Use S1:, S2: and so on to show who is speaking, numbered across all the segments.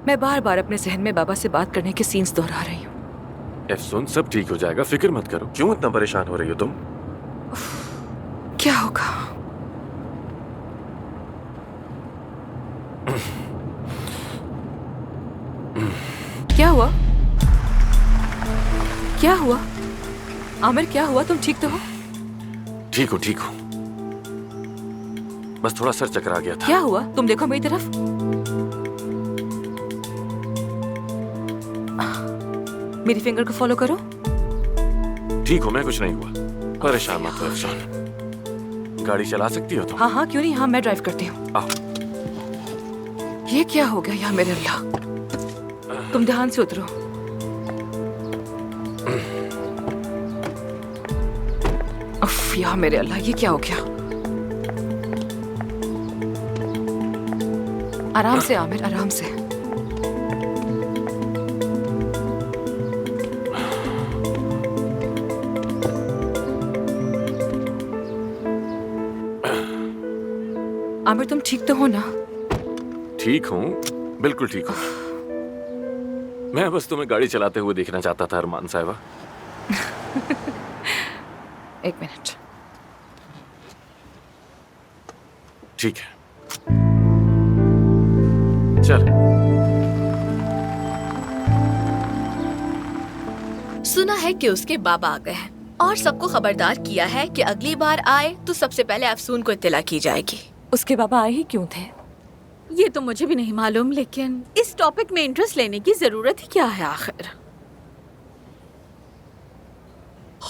S1: मैं बार बार अपने जहन में बाबा से बात करने के सीन्स दोहरा रही हूँ।
S2: एफसून, सब ठीक हो जाएगा, फिक्र मत करो। क्यों इतना परेशान हो रही हो तुम?
S1: क्या होगा? क्या हुआ? क्या हुआ? आमिर क्या हुआ? तुम ठीक तो हो?
S2: ठीक हूँ। बस थोड़ा सर चकरा गया था।
S1: क्या हुआ? तुम देखो मेरी तरफ। मेरी फिंगर को फॉलो करो।
S2: ठीक हूँ मैं, कुछ नहीं हुआ। परेशान मत हो एफसून। गाड़ी चला सकती हो तुम?
S1: हाँ, क्यों नहीं। हाँ, मैं ड्राइव करती हूँ।
S2: आओ।
S1: ये क्या हो गया या मेरे अल्लाह? तुम ध्यान से उतरो। उफ, या मेरे अल्लाह, ये क्या हो गया? आराम से आमिर, आराम से। आमिर तुम ठीक तो हो ना?
S2: ठीक हूँ, बिल्कुल ठीक हूँ। मैं बस तुम्हें गाड़ी चलाते हुए देखना चाहता था अरमान साहिबा।
S1: एक मिनट।
S2: ठीक है, चल।
S3: सुना है कि उसके बाबा आ गए हैं और सबको खबरदार किया है कि अगली बार आए तो सबसे पहले अफसून को इत्तला की जाएगी।
S1: उसके बाबा आए ही क्यों थे?
S4: ये तो मुझे भी नहीं मालूम, लेकिन इस टॉपिक में इंटरेस्ट लेने की जरूरत ही क्या है आखिर?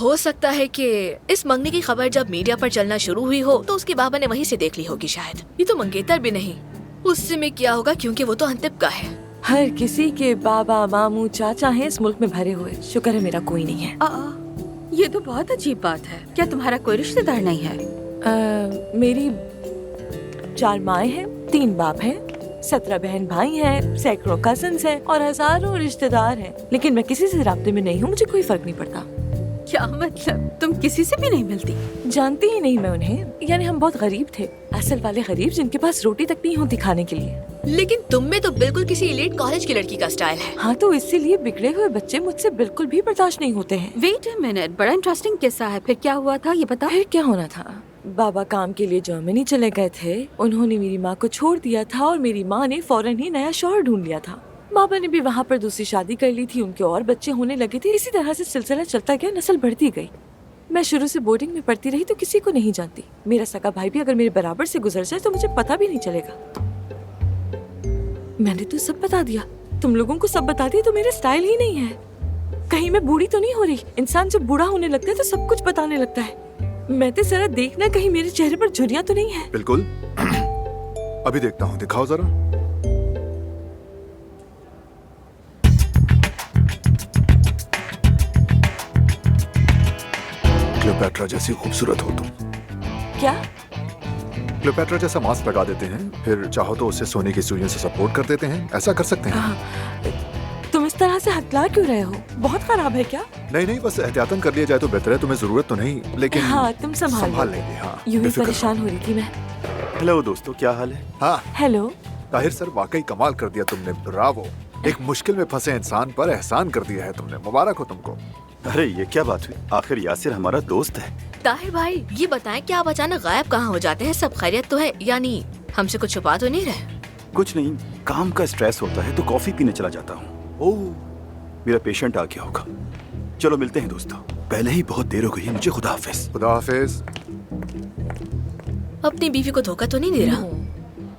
S3: हो सकता है कि इस मंगनी की खबर जब मीडिया पर चलना शुरू हुई हो तो उसके बाबा ने वहीं से देख ली होगी शायद। ये तो मंगेतर भी नहीं, उससे में क्या होगा, क्योंकि वो तो अंतिम का है।
S1: हर किसी के बाबा मामू चाचा हैं इस मुल्क में भरे हुए। शुक्र है मेरा कोई नहीं है।
S4: ये तो बहुत अजीब बात है। क्या तुम्हारा कोई रिश्तेदार नहीं है?
S1: मेरी 4 माएँ हैं, 3 बाप हैं, 17 बहन भाई हैं, सैकड़ों कजन्स हैं और हजारों रिश्तेदार हैं। लेकिन मैं किसी से राब्ते में नहीं हूँ, मुझे कोई फर्क नहीं पड़ता।
S4: क्या मतलब? तुम किसी से भी नहीं मिलती?
S1: जानती ही नहीं मैं उन्हें। यानी हम बहुत गरीब थे, असल वाले गरीब जिनके पास रोटी तक नहीं होती खाने के लिए।
S3: लेकिन तुम में तो बिल्कुल किसी एलीट कॉलेज की लड़की का स्टाइल है।
S1: हाँ, तो इसीलिए बिगड़े हुए बच्चे मुझसे बिल्कुल भी बर्दाश्त नहीं होते हैं।
S4: वेट अ मिनट, बड़ा इंटरेस्टिंग किस्सा है। फिर क्या हुआ था ये बताओ।
S1: फिर क्या होना था? बाबा काम के लिए जर्मनी चले गए थे। उन्होंने मेरी माँ को छोड़ दिया था और मेरी माँ ने फौरन ही नया शौहर ढूंढ लिया था। बाबा ने भी वहाँ पर दूसरी शादी कर ली थी। उनके और बच्चे होने लगे थे। इसी तरह से सिलसिला चलता गया, नस्ल बढ़ती गई। मैं शुरू से बोर्डिंग में पढ़ती रही तो किसी को नहीं जानती। मेरा सगा भाई भी अगर मेरे बराबर से गुजर जाए तो मुझे पता भी नहीं चलेगा। मैंने तो सब बता दिया। तुम लोगों को सब बता दिया तो मेरा स्टाइल ही नहीं है। कहीं मैं बूढ़ी तो नहीं हो रही? इंसान जब बूढ़ा होने लगता है तो सब कुछ बताने लगता है। मैं तो जरा देखना कहीं मेरे चेहरे पर झुर्रियां तो नहीं है।
S5: बिल्कुल। अभी देखता हूँ, दिखाओ जरा। क्लियोपेट्रा जैसी खूबसूरत हो तुम।
S1: क्या?
S5: क्लियोपेट्रा जैसा मास्क लगा देते हैं, फिर चाहो तो उसे सोने की सुइयों से सपोर्ट कर देते हैं। ऐसा कर सकते हैं।
S1: तुम इस तरह से हकला क्यों रहे हो? बहुत खराब है क्या?
S5: नहीं, बस एहतियातन कर लिया जाए तो बेहतर है। तुम्हें जरूरत तो नहीं, लेकिन
S1: हाँ, तुम संभाल
S5: लेंगे। हाँ,
S1: यूं ही
S5: बेफिक्र
S1: परेशान हो रही थी मैं।
S6: हेलो दोस्तों, क्या हाल है?
S5: हाँ
S1: हेलो।
S5: ताहिर सर, वाकई कमाल कर दिया तुमने। ब्रावो। एक मुश्किल में फंसे इंसान पर एहसान कर दिया है तुमने। मुबारक हो तुमको।
S6: अरे ये क्या बात हुई? आखिर यासिर हमारा दोस्त है।
S3: ताहिर भाई, ये बताएं कि आप अचानक गायब कहाँ हो जाते हैं? सब खैरियत तो है? यानी हमसे कुछ छुपा तो नहीं रहे?
S6: कुछ नहीं, काम का स्ट्रेस होता है तो कॉफी पीने चला जाता हूँ। ओह, मेरा पेशेंट आ गया होगा। चलो मिलते हैं दोस्तों। पहले ही बहुत देर हो गई है मुझे। खुदा हाफिज।
S5: खुदा हाफिज।
S3: अपनी बीवी को धोखा तो नहीं दे रहा?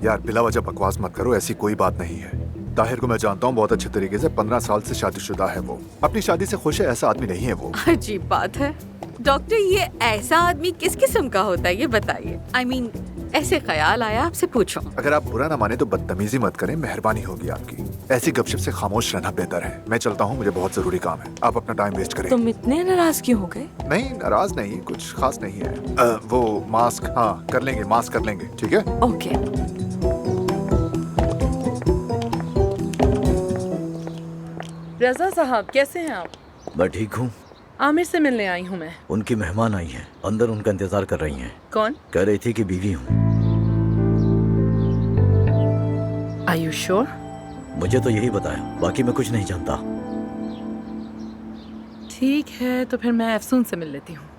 S5: यार बिला वजह बकवास मत करो, ऐसी कोई बात नहीं है। ताहिर को मैं जानता हूँ बहुत अच्छे तरीके से। 15 साल से शादीशुदा है वो। अपनी शादी से खुश है, ऐसा आदमी नहीं है वो।
S4: अजीब बात है डॉक्टर, ये ऐसा आदमी किस किस्म का होता है ये बताइए। I mean, ऐसे ख्याल आया आपसे पूछो।
S5: अगर आप बुरा ना माने तो बदतमीजी मत करें, मेहरबानी होगी आपकी। ऐसी गपशप से खामोश रहना बेहतर है। मैं चलता हूँ, मुझे बहुत जरूरी काम है। आप अपना टाइम वेस्ट करें।
S1: तुम इतने नाराज क्यों हो गए?
S5: नहीं, नाराज नहीं, कुछ खास नहीं है। वो मास्क, हाँ कर लेंगे, मास्क कर लेंगे, ठीक है?
S1: ओके।
S7: रजा साहब, कैसे हैं आप?
S8: मैं ठीक हूँ।
S7: आमिर से मिलने आई हूँ मैं।
S8: उनकी मेहमान आई हैं, अंदर उनका इंतजार कर रही हैं।
S7: कौन?
S8: कह रही थी कि बीवी हूँ।
S7: Are you sure?
S8: मुझे तो यही बताया, बाकी मैं कुछ नहीं जानता।
S7: ठीक है, तो फिर मैं अफसून से मिल लेती हूँ।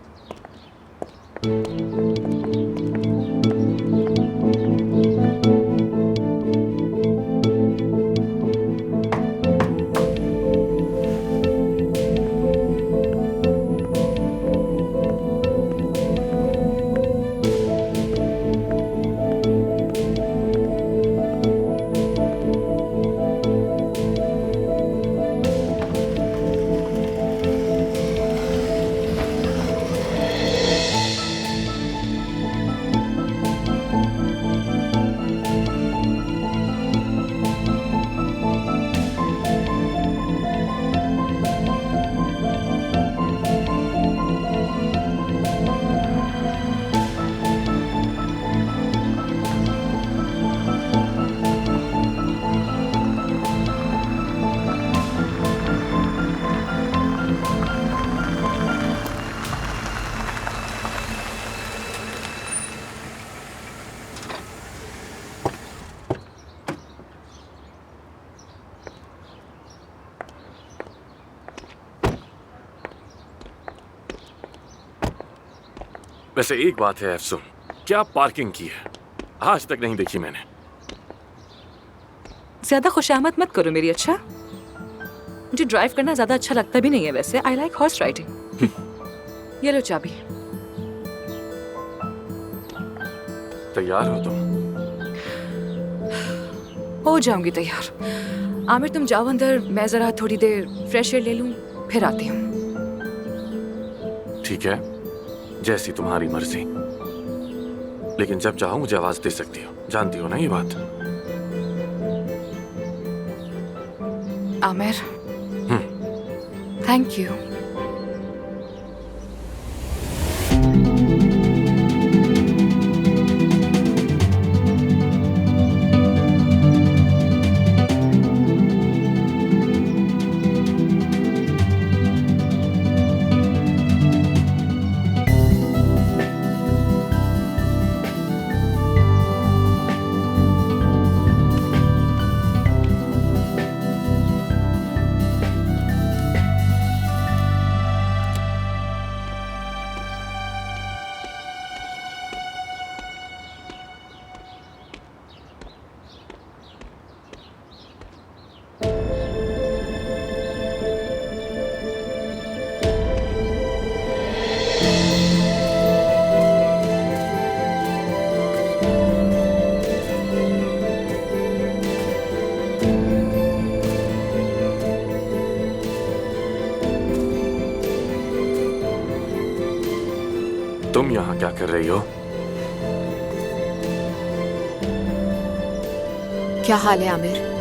S2: वैसे एक बात है अफसून, क्या पार्किंग की है? आज तक नहीं देखी मैंने।
S9: ज्यादा खुशामद मत करो मेरी, अच्छा? मुझे ड्राइव करना ज्यादा अच्छा लगता भी नहीं है वैसे। I like horse riding. ये लो चाबी।
S2: तैयार हो तुम?
S9: हो जाऊंगी तैयार। आमिर तुम जाओ अंदर, मैं जरा थोड़ी देर फ्रेश एयर ले लूं, फिर आती हूँ।
S2: ठीक है, जैसी तुम्हारी मर्जी। लेकिन जब चाहो मुझे आवाज दे सकती हो, जानती हो ना ये बात?
S9: Aamir, thank you.
S2: तुम यहाँ क्या कर रही हो?
S3: क्या हाल है आमिर?